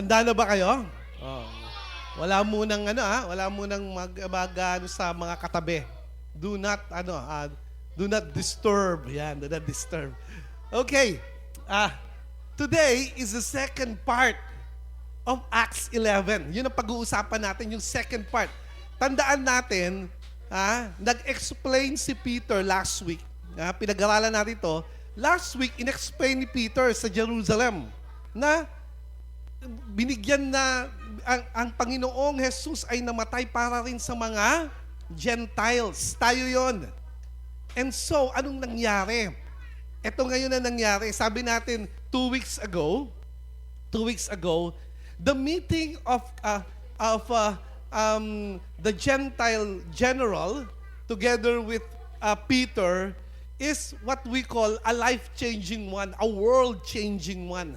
Handa na ba kayo? Oh. Wala munang ano sa mga katabi. Do not do not disturb. Yan, do not disturb. Okay. Today is the second part of Acts 11. Yun ang pag-uusapan natin, yung second part. Tandaan natin, nag-explain si Peter last week. Pinag-aralan natin ito. Last week, in-explain ni Peter sa Jerusalem na binigyan na ang Panginoong Jesus ay namatay para rin sa mga Gentiles. Tayo yon. And so, anong nangyari? Ito ngayon na nangyari. Sabi natin, 2 weeks ago, the meeting of the Gentile general together with Peter is what we call a life-changing one, a world-changing one.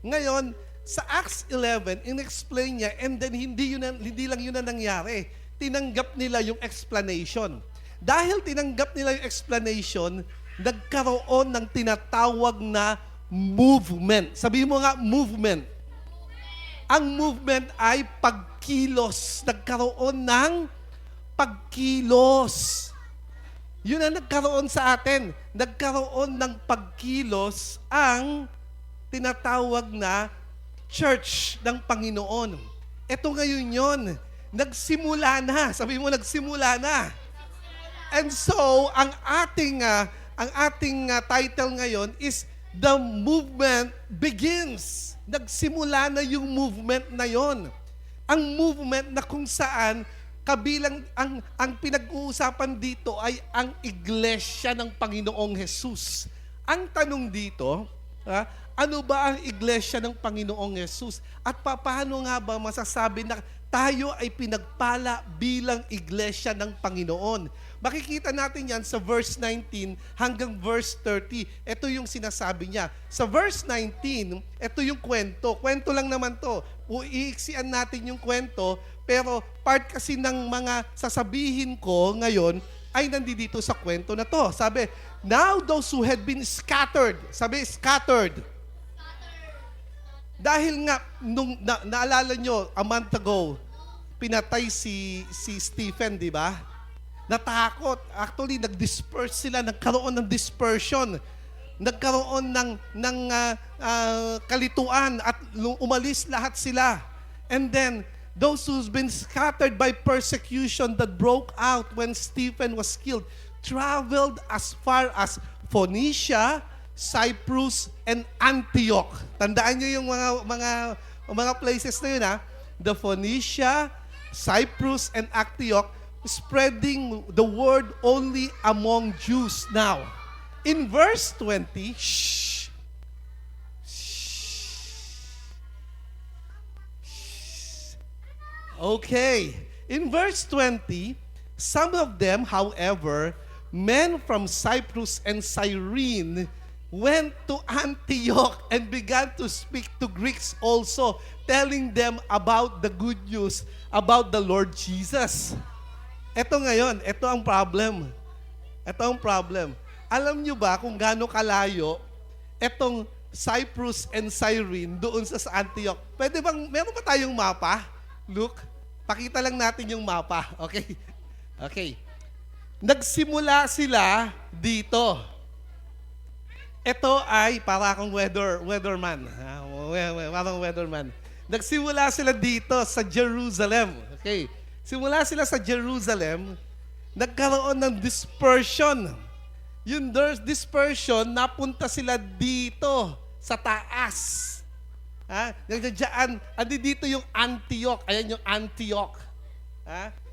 Ngayon, sa Acts 11, in-explain niya, and then hindi lang yun na nangyari. Tinanggap nila yung explanation. Dahil tinanggap nila yung explanation, nagkaroon ng tinatawag na movement. Sabihin mo nga, movement. Ang movement ay pagkilos. Nagkaroon ng pagkilos. Yun ang nagkaroon sa atin. Nagkaroon ng pagkilos ang tinatawag na Church ng Panginoon. Ito ngayon yun. Nagsimula na. Sabi mo, nagsimula na. And so, ang ating title ngayon is The Movement Begins. Nagsimula na yung movement na yon. Ang movement na kung saan kabilang ang pinag-uusapan dito ay ang iglesia ng Panginoong Jesus. Ang tanong dito, ano ba ang iglesia ng Panginoong Jesus? At paano nga ba masasabi na tayo ay pinagpala bilang iglesia ng Panginoon? Makikita natin yan sa verse 19 hanggang verse 30. Ito yung sinasabi niya. Sa verse 19, ito yung kwento. Kwento lang naman to. Iiksian natin yung kwento, pero part kasi ng mga sasabihin ko ngayon ay nandito sa kwento na to. Sabi, now those who had been scattered. Sabi, scattered. Dahil nga, nung naalala nyo, a month ago, pinatay si Stephen, di ba? Natakot. Actually, nag-disperse sila. Nagkaroon ng dispersion. Nagkaroon ng kalituan at umalis lahat sila. And then, those who's been scattered by persecution that broke out when Stephen was killed traveled as far as Phoenicia, Cyprus, and Antioch. Tandaan nyo yung mga places na yun, The Phoenicia, Cyprus, and Antioch, spreading the word only among Jews. Now, in verse 20, Okay. In verse 20, some of them, however, men from Cyprus and Cyrene, went to Antioch and began to speak to Greeks also, telling them about the good news about the Lord Jesus. Ito ngayon, ito ang problem. Ito ang problem. Alam nyo ba kung gaano kalayo itong Cyprus and Cyrene doon sa Antioch? Meron ba tayong mapa? Look, pakita lang natin yung mapa. Okay? Okay. Nagsimula sila dito. Ito ay para akong weatherman. Parang weatherman. Nagsimula sila dito sa Jerusalem. Okay. Simula sila sa Jerusalem, nagkaroon ng dispersion. Yung dispersion, napunta sila dito sa taas. Dito yung Antioch. Ayan yung Antioch.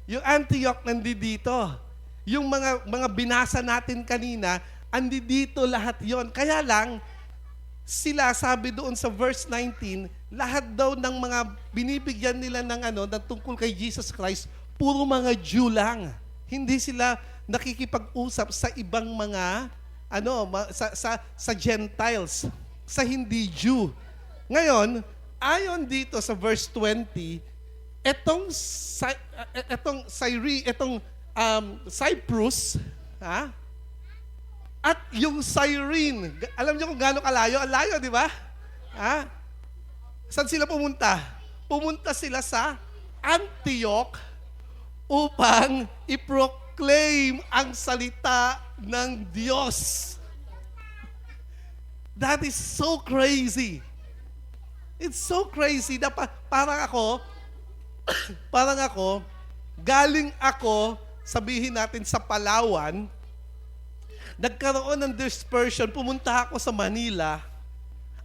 Yung Antioch nandito. Yung mga binasa natin kanina, dito lahat yon. Kaya lang, sila sabi doon sa verse 19, lahat daw ng mga binibigyan nila ng tungkol kay Jesus Christ, puro mga Jew lang. Hindi sila nakikipag-usap sa ibang mga sa Gentiles, sa hindi Jew. Ngayon, ayon dito sa verse 20, etong Cyprus, at yung Cyrene, alam niyo kung gaano kalayo? Ang layo, di ba? Saan sila pumunta? Pumunta sila sa Antioch upang i-proclaim ang salita ng Diyos. That is so crazy. It's so crazy na parang ako, galing ako, sabihin natin sa Palawan, nagkaroon ng dispersion, pumunta ako sa Manila,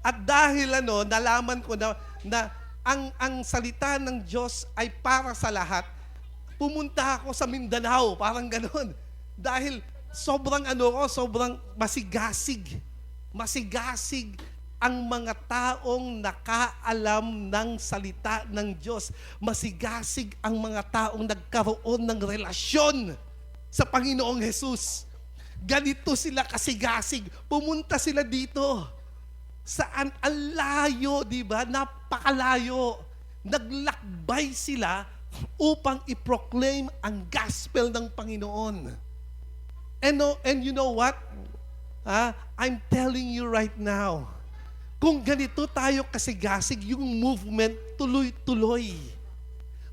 at dahil nalaman ko na ang salita ng Diyos ay para sa lahat, pumunta ako sa Mindanao, parang gano'n. Dahil sobrang masigasig. Masigasig ang mga taong nakaalam ng salita ng Diyos. Masigasig ang mga taong nagkaroon ng relasyon sa Panginoong Jesus. Ganito sila kasigasig. Pumunta sila dito. Saan? Ang layo, di ba? Napakalayo. Naglakbay sila upang i-proclaim ang gospel ng Panginoon. And you know what? I'm telling you right now, kung ganito tayo kasigasig, yung movement tuloy-tuloy.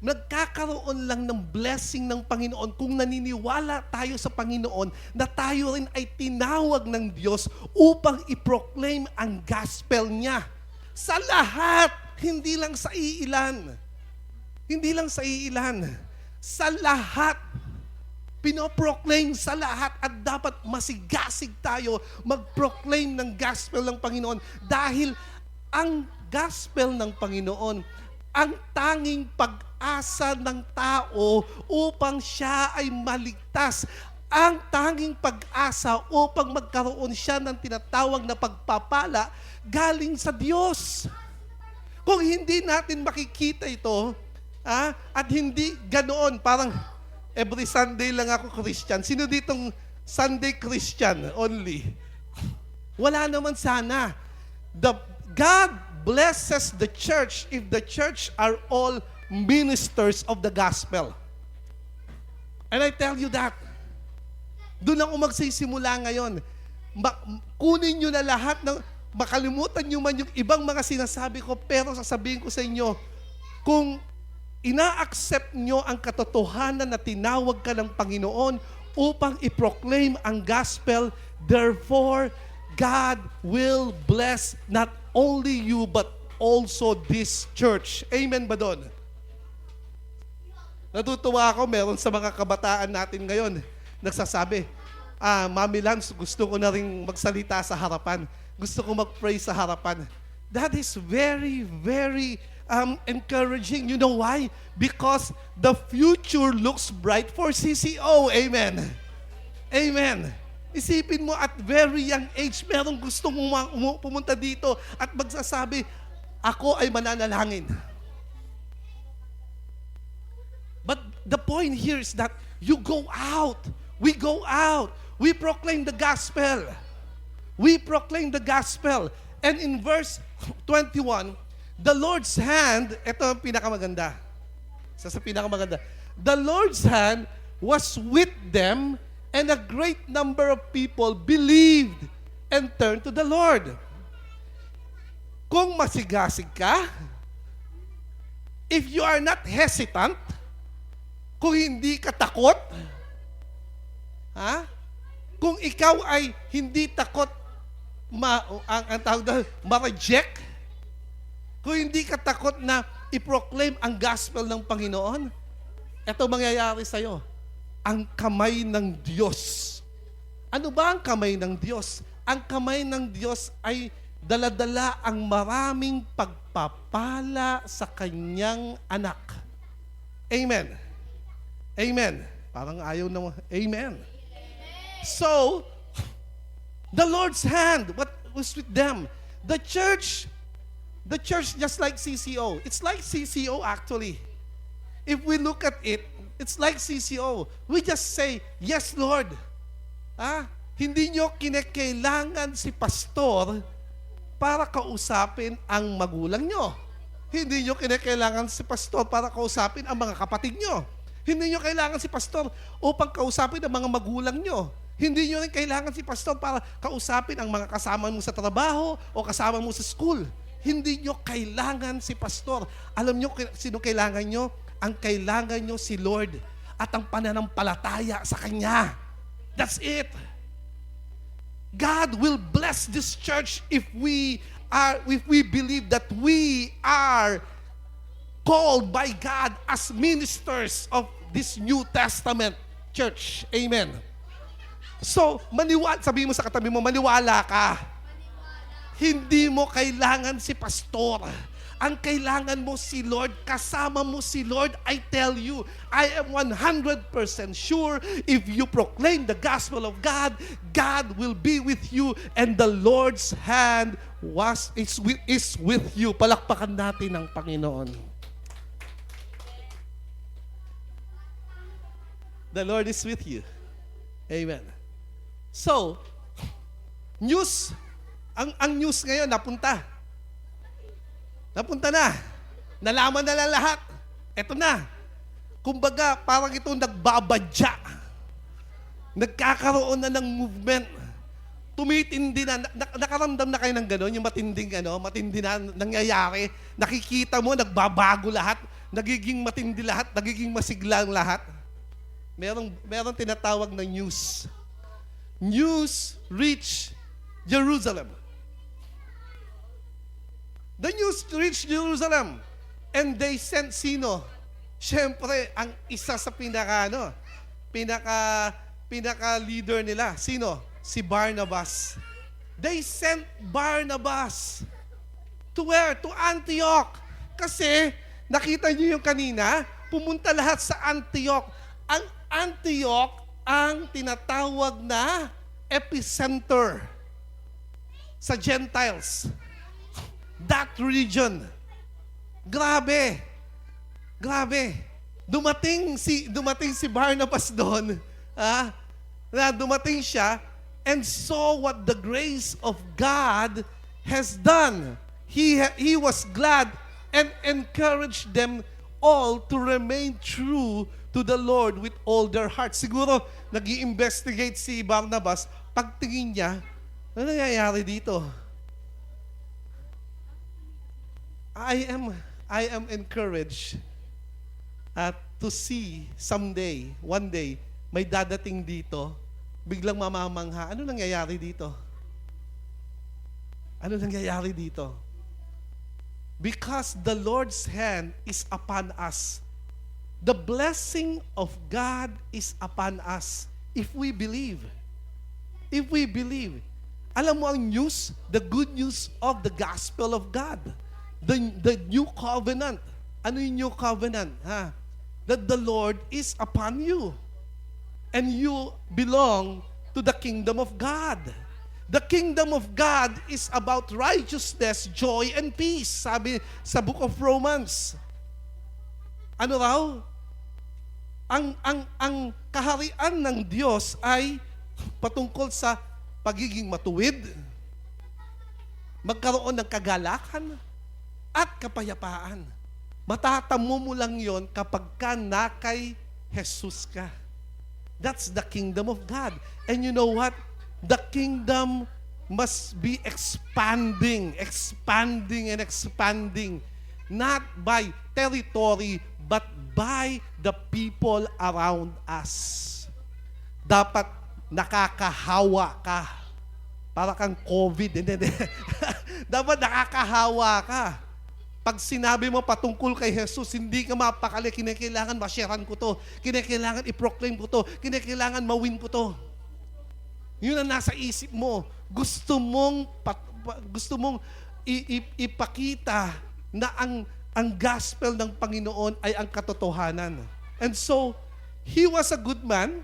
Nagkakaroon lang ng blessing ng Panginoon kung naniniwala tayo sa Panginoon na tayo rin ay tinawag ng Diyos upang i-proclaim ang gospel niya. Sa lahat, hindi lang sa iilan. Hindi lang sa iilan. Sa lahat. Pinoproclaim sa lahat at dapat masigasig tayo mag-proclaim ng gospel ng Panginoon dahil ang gospel ng Panginoon ang tanging pag-asa ng tao upang siya ay maligtas. Ang tanging pag-asa upang magkaroon siya ng tinatawag na pagpapala galing sa Diyos. Kung hindi natin makikita ito, at hindi ganoon, parang every Sunday lang ako Christian. Sino ditong Sunday Christian only? Wala naman sana. God blesses the church if the church are all ministers of the gospel. And I tell you that. Doon ako magsisimula ngayon. Kunin nyo na lahat ng, makalimutan nyo man yung ibang mga sinasabi ko, pero sasabihin ko sa inyo, kung ina-accept nyo ang katotohanan na tinawag ka ng Panginoon upang i-proclaim ang gospel, therefore, God will bless not only you but also this church. Amen ba doon? Natutuwa ako, meron sa mga kabataan natin ngayon, nagsasabi, Mami Lance, gusto ko na rin magsalita sa harapan. Gusto ko mag-pray sa harapan. That is very, very encouraging. You know why? Because the future looks bright for CCO. Amen. Amen. Isipin mo at very young age, merong gustong pumunta dito at magsasabi, ako ay mananalangin. But the point here is that you go out. We go out. We proclaim the gospel. We proclaim the gospel. And in verse 21, the Lord's hand, ito ang pinakamaganda. Sa pinakamaganda. The Lord's hand was with them, and a great number of people believed and turned to the Lord. Kung masigasig ka, if you are not hesitant, kung hindi ka takot, kung ikaw ay hindi takot ang tawag doon, ma-reject, kung hindi ka takot na i-proclaim ang gospel ng Panginoon, ito mangyayari sa'yo. Ang kamay ng Diyos. Ano ba ang kamay ng Diyos? Ang kamay ng Diyos ay dala-dala ang maraming pagpapala sa kanyang anak. Amen. Amen. Parang ayaw na. Amen. So, the Lord's hand, what was with them? The church just like CCO. It's like CCO actually. If we look at it, it's like CCO. We just say, yes, Lord. Hindi nyo kinakailangan si pastor para kausapin ang magulang nyo. Hindi nyo kinakailangan si pastor para kausapin ang mga kapatid nyo. Hindi nyo kailangan si pastor upang kausapin ang mga magulang nyo. Hindi nyo rin kailangan si pastor para kausapin ang mga kasama mo sa trabaho o kasama mo sa school. Hindi nyo kailangan si pastor. Alam nyo sino kailangan nyo? Ang kailangan nyo si Lord at ang pananampalataya sa Kanya. That's it. God will bless this church if we believe that we are called by God as ministers of this New Testament church. Amen. So, sabihin mo sa katabi mo, maniwala ka. Hindi mo kailangan si pastor. Ang kailangan mo si Lord, kasama mo si Lord. I tell you, I am 100% sure if you proclaim the gospel of God, God will be with you and the Lord's hand is with you. Palakpakan natin ang Panginoon. The Lord is with you. Amen. So, news. Ang news ngayon, napunta na. Nalaman na lang lahat. Eto na. Kumbaga, parang ito nagbabadya. Nagkakaroon na ng movement. Tumitindi na. Nakaramdam na kayo ng gano'n, yung matindi na nangyayari. Nakikita mo, nagbabago lahat. Nagiging matindi lahat. Nagiging masiglang lahat. Merong tinatawag na news. News reach Jerusalem. The news reached Jerusalem. And they sent sino? Siyempre, ang isa sa pinaka-leader nila. Sino? Si Barnabas. They sent Barnabas. To where? To Antioch. Kasi, nakita niyo yung kanina, pumunta lahat sa Antioch. Ang Antioch, ang tinatawag na epicenter sa Gentiles. That region. Grabe. Dumating si Barnabas doon. Dumating siya and saw what the grace of God has done. He was glad and encouraged them all to remain true to the Lord with all their hearts. Siguro, nag-i-investigate si Barnabas, pagtingin niya, ano nangyayari dito? I am encouraged to see someday, one day, may dadating dito, biglang mamamangha. Ano nangyayari dito? Ano nangyayari dito? Because the Lord's hand is upon us. The blessing of God is upon us if we believe. If we believe. Alam mo ang news? The good news of the gospel of God. The new covenant. Ano yung new covenant? That the Lord is upon you. And you belong to the kingdom of God. The kingdom of God is about righteousness, joy, and peace. Sabi sa book of Romans. Ano raw? Ang kaharian ng Diyos ay patungkol sa pagiging matuwid, magkaroon ng kagalakan, at kapayapaan. Matatamo mo lang yon kapag ka na kay Jesus ka. That's the kingdom of God. And you know what? The kingdom must be expanding. Not by territory, but by the people around us. Dapat nakakahawa ka. Para kang COVID. Dapat nakakahawa ka. Pag sinabi mo patungkol kay Jesus, hindi ka mapakali, kinakailangan masyaran ko to, kinakailangan i-proclaim ko to, kinakailangan mawin ko to. Yun ang nasa isip mo. Gusto mong ipakita na ang gospel ng Panginoon ay ang katotohanan. And so, he was a good man.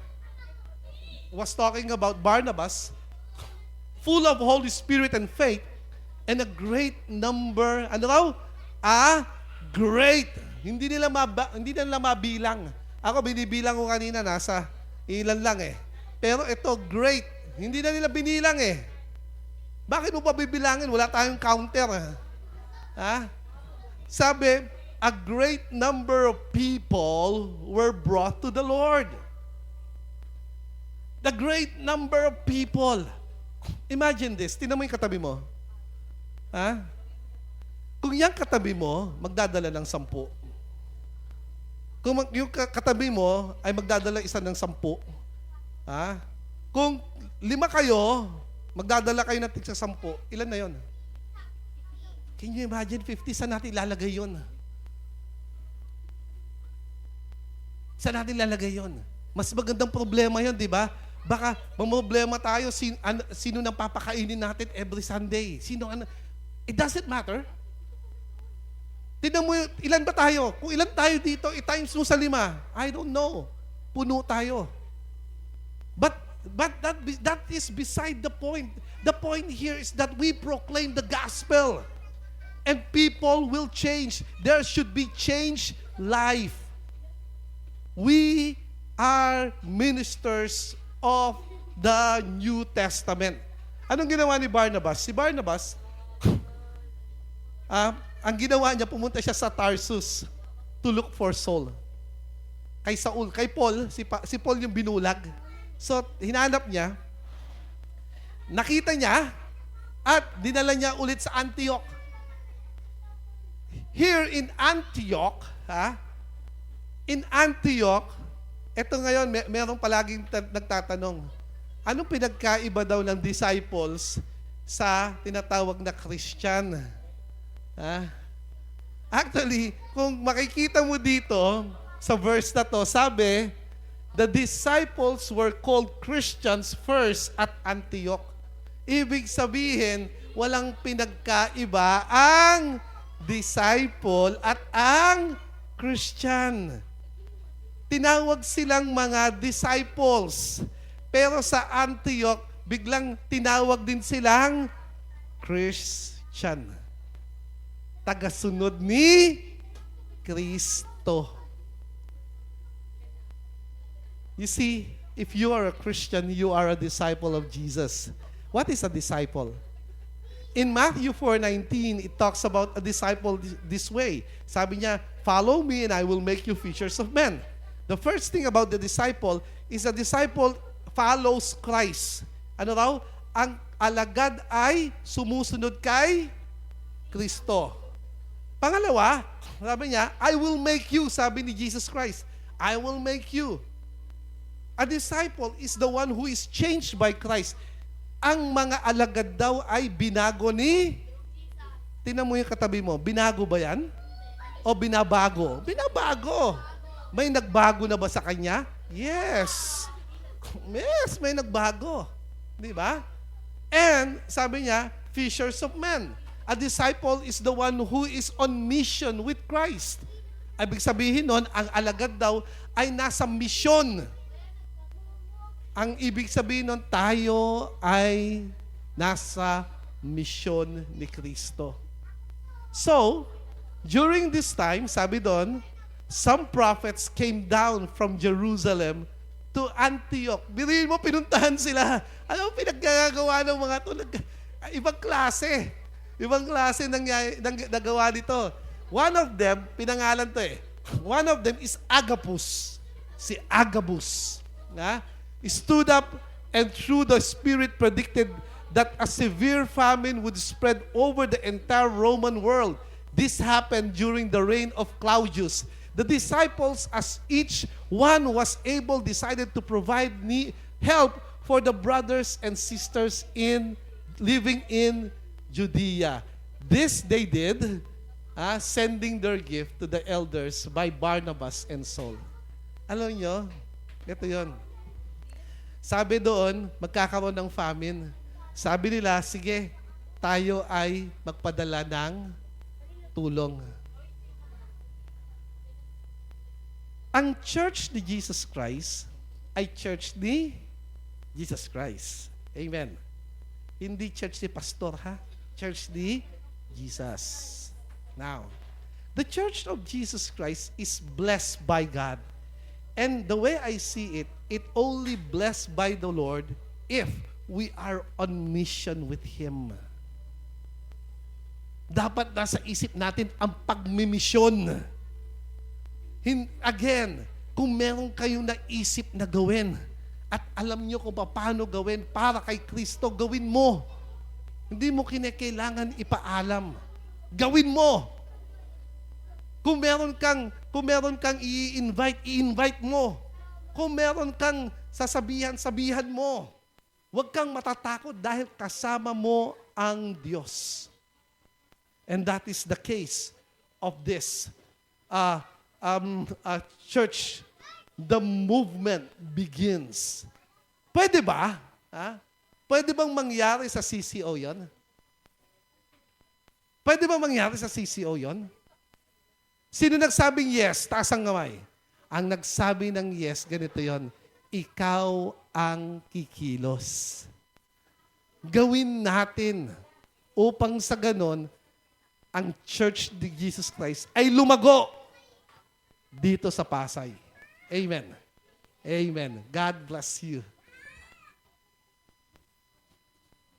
Was talking about Barnabas, full of Holy Spirit and faith, and a great number, great. Hindi nila mabilang. Ako binibilang ko kanina, nasa ilan lang eh. Pero ito, great. Hindi na nila binilang eh. Bakit mo pa bibilangin? Wala tayong counter. Sabi, a great number of people were brought to the Lord. The great number of people. Imagine this. Tingnan mo yung katabi mo. Kung yung katabi mo, magdadala ng 10. Kung yung katabi mo ay magdadala isa ng 10, ha? Kung 5 kayo, magdadala kayo ng tigsa 10, ilan na yon? Can you imagine 50? Saan natin ilalagay yun? Saan natin ilalagay yun? Mas magandang problema yun, di ba? Baka problema tayo, sino nang papakainin natin every Sunday? It doesn't matter. Tignan mo, ilan ba tayo? Kung ilan tayo dito, i-times mo sa 5. I don't know. Puno tayo. But that is beside the point. The point here is that we proclaim the gospel. And people will change. There should be change life. We are ministers of the New Testament. Anong ginawa ni Barnabas? Si Barnabas, ang ginawa niya, pumunta siya sa Tarsus to look for Saul. Kay Saul, kay Paul, si Paul yung binulag. So, hinanap niya, nakita niya, at dinala niya ulit sa Antioch. Here in Antioch, in Antioch, eto ngayon, merong palaging nagtatanong, anong pinagkaiba daw ng disciples sa tinatawag na Christian? Actually, kung makikita mo dito, sa verse na to, sabi, the disciples were called Christians first at Antioch. Ibig sabihin, walang pinagkaiba ang disciple at ang Christian. Tinawag silang mga disciples. Pero sa Antioch, biglang tinawag din silang Christian. Tagasunod ni Kristo. You see, if you are a Christian, you are a disciple of Jesus. What is a disciple? In Matthew 4:19, it talks about a disciple this way. Sabi niya, follow me and I will make you fishers of men. The first thing about the disciple is a disciple follows Christ. Ano raw? Ang alagad ay sumusunod kay Kristo. Pangalawa, sabi niya, I will make you, sabi ni Jesus Christ, I will make you. A disciple is the one who is changed by Christ. Ang mga alagad daw ay binago ni... Tingnan mo yung katabi mo, binago ba yan? O binabago? Binabago. May nagbago na ba sa kanya? Yes. Yes, may nagbago. Di ba? And sabi niya, fishers of men. A disciple is the one who is on mission with Christ. Ibig sabihin nun, ang alagad daw ay nasa misyon. Ang ibig sabihin nun, tayo ay nasa misyon ni Kristo. So, during this time, sabi doon, some prophets came down from Jerusalem to Antioch. Biriin mo, pinuntahan sila. Ano pinaggagawa ng mga ito? Ibang klase. Ibang klase nagawa dito. One of them, pinangalan to One of them is Agabus. Si Agabus. Stood up and through the Spirit predicted that a severe famine would spread over the entire Roman world. This happened during the reign of Claudius. The disciples, as each one was able, decided to provide help for the brothers and sisters living in Judea. This they did, sending their gift to the elders by Barnabas and Saul. Alam nyo, ito yon. Sabi doon, magkakaroon ng famine. Sabi nila, sige, tayo ay magpadala ng tulong. Ang church ni Jesus Christ ay church ni Jesus Christ. Amen. Hindi church ni pastor, Church ni Jesus. Now, the church of Jesus Christ is blessed by God. And the way I see it, it only blessed by the Lord if we are on mission with Him. Dapat nasa isip natin ang pagmimisyon. Again, kung meron kayong naisip na gawin at alam nyo kung paano gawin para kay Kristo, gawin mo. Hindi mo kinakailangan ipaalam. Gawin mo. Kung meron kang i-invite mo. Kung meron kang sabihan mo. Huwag kang matatakot dahil kasama mo ang Diyos. And that is the case of this church. The movement begins. Pwede ba? Pwede bang mangyari sa CCO yon? Pwede bang mangyari sa CCO yon? Sino nagsabing yes? Taas ang kamay. Ang nagsabi ng yes, ganito yon. Ikaw ang kikilos. Gawin natin upang sa ganon, ang Church ni Jesus Christ ay lumago dito sa Pasay. Amen. Amen. God bless you.